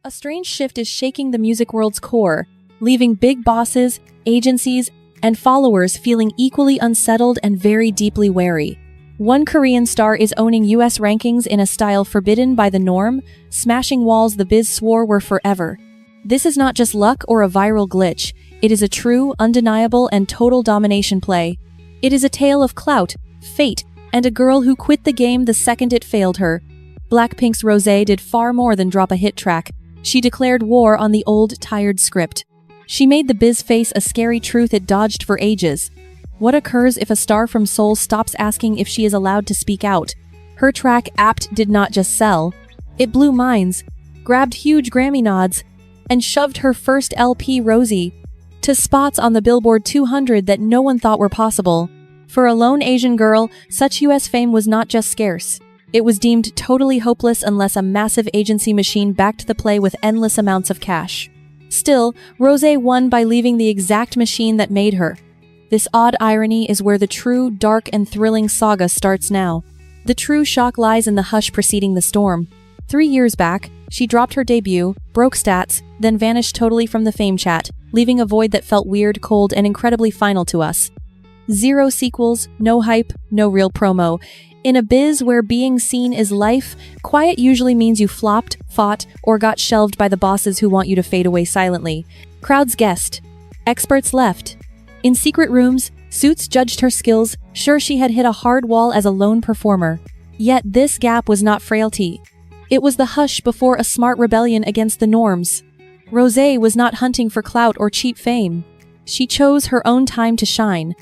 A strange shift is shaking the music world's core, leaving big bosses, agencies, and followers feeling equally unsettled and very deeply wary. One Korean star is owning US rankings in a style forbidden by the norm, smashing walls the biz swore were forever. This is not just luck or a viral glitch, it is a true, undeniable, and total domination play. It is a tale of clout, fate, and a girl who quit the game the second it failed her. Blackpink's Rosé did far more than drop a hit track. She declared war on the old, tired script. She made the biz face a scary truth it dodged for ages. What occurs if a star from Seoul stops asking if she is allowed to speak out? Her track Apt did not just sell. It blew minds, grabbed huge Grammy nods, and shoved her first LP, Rosie, to spots on the Billboard 200 that no one thought were possible. For a lone Asian girl, such US fame was not just scarce. It was deemed totally hopeless unless a massive agency machine backed the play with endless amounts of cash. Still, Rosé won by leaving the exact machine that made her. This odd irony is where the true, dark, and thrilling saga starts now. The true shock lies in the hush preceding the storm. 3 years back, she dropped her debut, broke stats, then vanished totally from the fame chat, leaving a void that felt weird, cold, and incredibly final to us. Zero sequels, no hype, no real promo. In a biz where being seen is life, quiet usually means you flopped, fought, or got shelved by the bosses who want you to fade away silently. Crowds guessed. Experts left. In secret rooms, suits judged her skills, sure she had hit a hard wall as a lone performer. Yet this gap was not frailty. It was the hush before a smart rebellion against the norms. Rosé was not hunting for clout or cheap fame. She chose her own time to shine.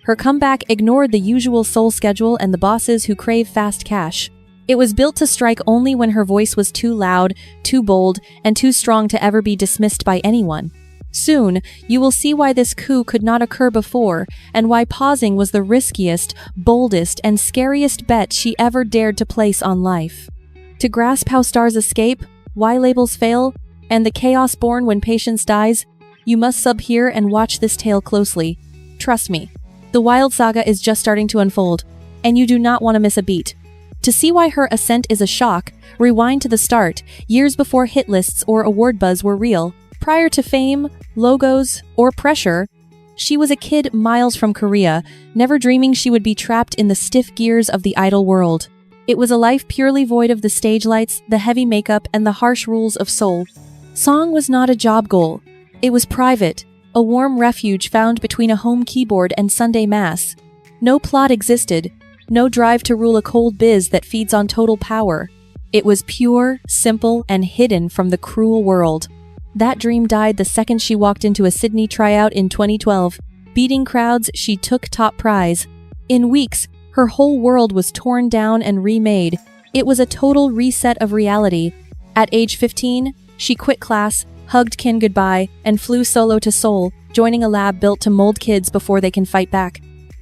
Her comeback ignored the usual Seoul schedule and the bosses who crave fast cash. It was built to strike only when her voice was too loud, too bold, and too strong to ever be dismissed by anyone. Soon, you will see why this coup could not occur before, and why pausing was the riskiest, boldest, and scariest bet she ever dared to place on life. To grasp how stars escape, why labels fail, and the chaos born when patience dies, you must sub here and watch this tale closely. Trust me, the wild saga is just starting to unfold, and you do not want to miss a beat. To see why her ascent is a shock, rewind to the start, years before hit lists or award buzz were real. Prior to fame, logos, or pressure, she was a kid miles from Korea, never dreaming she would be trapped in the stiff gears of the idol world. It was a life purely void of the stage lights, the heavy makeup, and the harsh rules of Seoul. Song was not a job goal. It was private, a warm refuge found between a home keyboard and Sunday mass. No plot existed, no drive to rule a cold biz that feeds on total power. It was pure, simple, and hidden from the cruel world. That dream died the second she walked into a Sydney tryout in 2012. Beating crowds, she took top prize. In weeks, her whole world was torn down and remade. It was a total reset of reality. At age 15, she quit class, hugged kin goodbye, and flew solo to Seoul, joining a lab built to mold kids before they can fight back.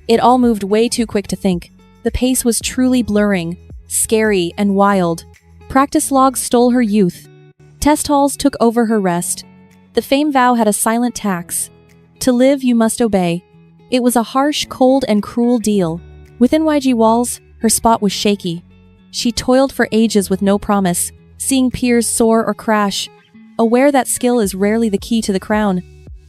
It all moved way too quick to think. The pace was truly blurring, scary, and wild. Practice logs stole her youth. Test halls took over her rest. The fame vow had a silent tax. To live, you must obey. It was a harsh, cold, and cruel deal. Within YG walls, her spot was shaky. She toiled for ages with no promise, seeing peers soar or crash, aware that skill is rarely the key to the crown.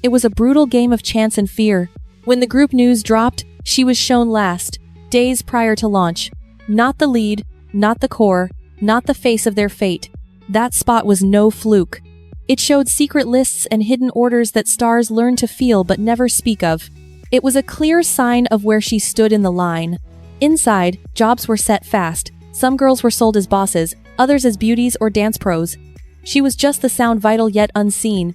It was a brutal game of chance and fear. When the group news dropped, she was shown last, days prior to launch. Not the lead, not the core, not the face of their fate. That spot was no fluke. It showed secret lists and hidden orders that stars learn to feel but never speak of. It was a clear sign of where she stood in the line. Inside, jobs were set fast. Some girls were sold as bosses, others as beauties or dance pros. She was just the sound vital yet unseen.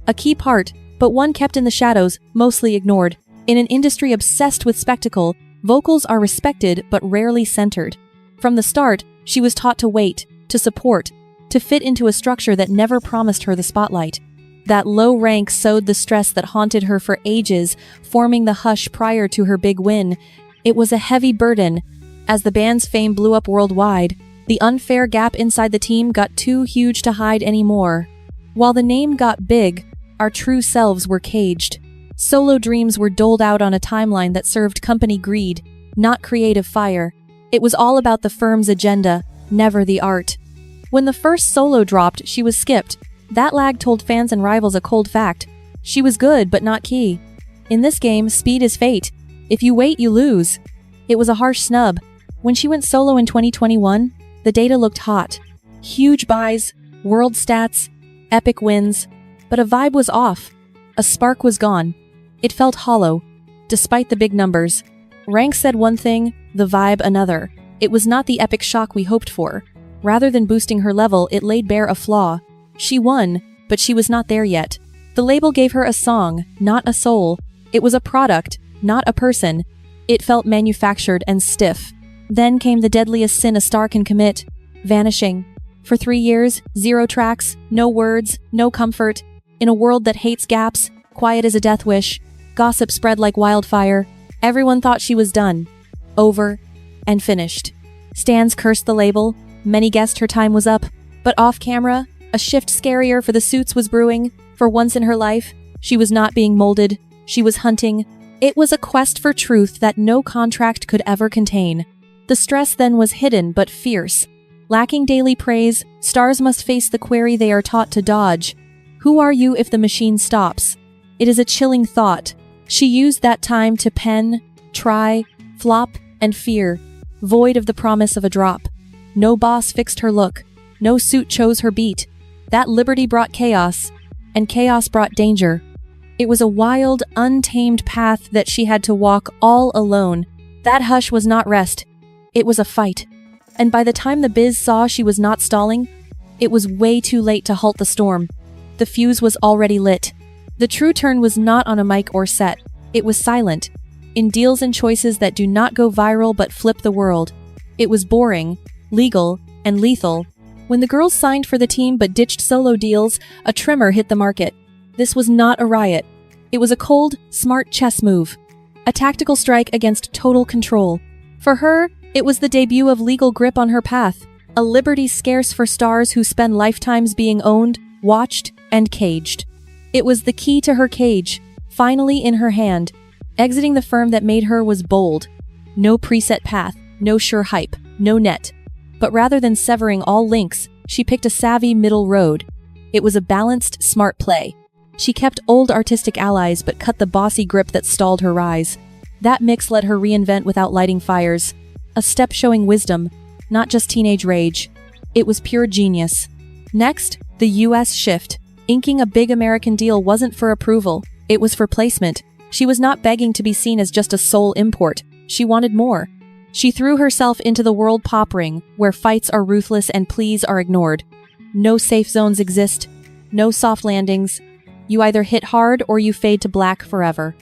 A key part, but one kept in the shadows, mostly ignored. In an industry obsessed with spectacle, vocals are respected but rarely centered. From the start, she was taught to wait, to support, to fit into a structure that never promised her the spotlight. That low rank sowed the stress that haunted her for ages, forming the hush prior to her big win. It was a heavy burden. As the band's fame blew up worldwide, the unfair gap inside the team got too huge to hide anymore. While the name got big, our true selves were caged. Solo dreams were doled out on a timeline that served company greed, not creative fire. It was all about the firm's agenda, never the art. When the first solo dropped, she was skipped. That lag told fans and rivals a cold fact. She was good, but not key. In this game, speed is fate. If you wait, you lose. It was a harsh snub. When she went solo in 2021, the data looked hot. Huge buys, world stats, epic wins. But a vibe was off. A spark was gone. It felt hollow, despite the big numbers. Rank said one thing, the vibe another. It was not the epic shock we hoped for. Rather than boosting her level, it laid bare a flaw. She won, but she was not there yet. The label gave her a song, not a soul. It was a product, not a person. It felt manufactured and stiff. Then came the deadliest sin a star can commit: vanishing. For 3 years, 0 tracks, no words, no comfort. In a world that hates gaps, quiet as a death wish, gossip spread like wildfire. Everyone thought she was done, over, and finished. Stans cursed the label. Many guessed her time was up. But off camera, a shift scarier for the suits was brewing. For once in her life, she was not being molded. She was hunting. It was a quest for truth that no contract could ever contain. The stress then was hidden but fierce. Lacking daily praise, stars must face the query they are taught to dodge. Who are you if the machine stops? It is a chilling thought. She used that time to pen, try, flop, and fear, void of the promise of a drop. No boss fixed her look. No suit chose her beat. That liberty brought chaos, and chaos brought danger. It was a wild, untamed path that she had to walk all alone. That hush was not rest. It was a fight. And by the time the biz saw she was not stalling, it was way too late to halt the storm. The fuse was already lit. The true turn was not on a mic or set. It was silent, in deals and choices that do not go viral but flip the world. It was boring, legal, and lethal. When the girls signed for the team but ditched solo deals, a tremor hit the market. This was not a riot. It was a cold, smart chess move. A tactical strike against total control. For her, it was the debut of legal grip on her path, a liberty scarce for stars who spend lifetimes being owned, watched, and caged. It was the key to her cage, finally in her hand. Exiting the firm that made her was bold. No preset path, no sure hype, no net. But rather than severing all links, she picked a savvy middle road. It was a balanced, smart play. She kept old artistic allies but cut the bossy grip that stalled her rise. That mix let her reinvent without lighting fires. A step showing wisdom, not just teenage rage. It was pure genius. Next, the US shift. Inking a big American deal wasn't for approval, it was for placement. She was not begging to be seen as just a sole import. She wanted more. She threw herself into the world pop ring, where fights are ruthless and pleas are ignored. No safe zones exist, no soft landings. You either hit hard or you fade to black forever.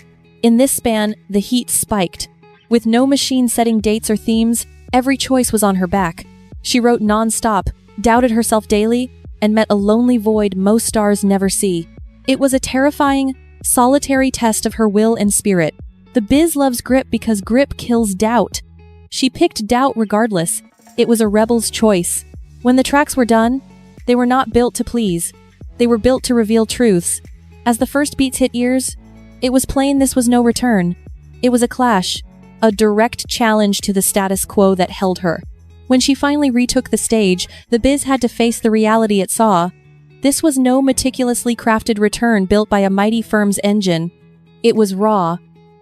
In this span, the heat spiked. With no machine setting dates or themes, every choice was on her back. She wrote non-stop, doubted herself daily, and met a lonely void most stars never see. It was a terrifying, solitary test of her will and spirit. The biz loves grip because grip kills doubt. She picked doubt regardless. It was a rebel's choice. When the tracks were done, they were not built to please. They were built to reveal truths. As the first beats hit ears, it was plain this was no return. It was a clash, a direct challenge to the status quo that held her. When she finally retook the stage, the biz had to face the reality it saw. This was no meticulously crafted return built by a mighty firm's engine. It was raw,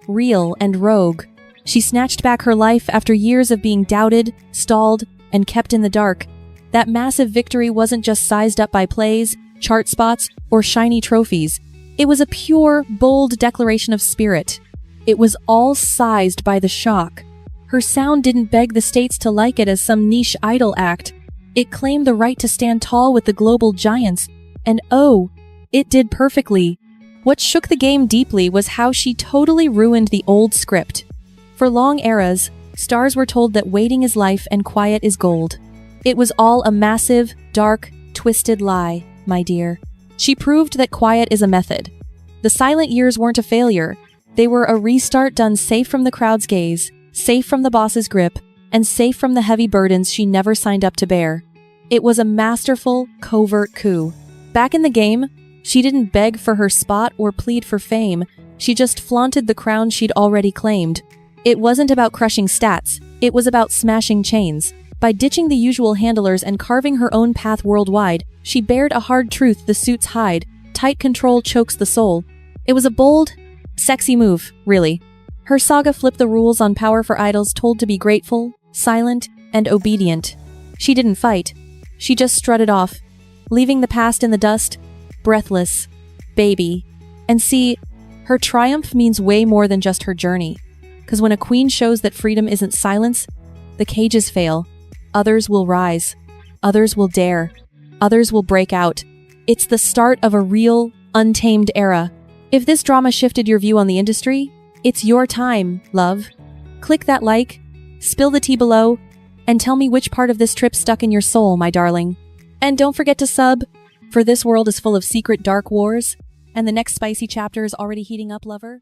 real, and rogue. She snatched back her life after years of being doubted, stalled, and kept in the dark. That massive victory wasn't just sized up by plays, chart spots, or shiny trophies. It was a pure, bold declaration of spirit. It was all sized by the shock. Her sound didn't beg the states to like it as some niche idol act. It claimed the right to stand tall with the global giants. And oh, it did perfectly. What shook the game deeply was how she totally ruined the old script. For long eras, stars were told that waiting is life and quiet is gold. It was all a massive, dark, twisted lie, my dear. She proved that quiet is a method. The silent years weren't a failure. They were a restart done safe from the crowd's gaze, safe from the boss's grip, and safe from the heavy burdens she never signed up to bear. It was a masterful, covert coup. Back in the game, she didn't beg for her spot or plead for fame. She just flaunted the crown she'd already claimed. It wasn't about crushing stats. It was about smashing chains. By ditching the usual handlers and carving her own path worldwide, she bared a hard truth the suits hide. Tight control chokes the soul. It was a bold, sexy move, really. Her saga flipped the rules on power for idols told to be grateful, silent, and obedient. She didn't fight. She just strutted off, leaving the past in the dust, breathless, baby. And see, her triumph means way more than just her journey. 'Cause when a queen shows that freedom isn't silence, the cages fail. Others will rise. Others will dare. Others will break out. It's the start of a real, untamed era. If this drama shifted your view on the industry, it's your time, love. Click that like, spill the tea below, and tell me which part of this trip stuck in your soul, my darling. And don't forget to sub, for this world is full of secret dark wars, and the next spicy chapter is already heating up, lover.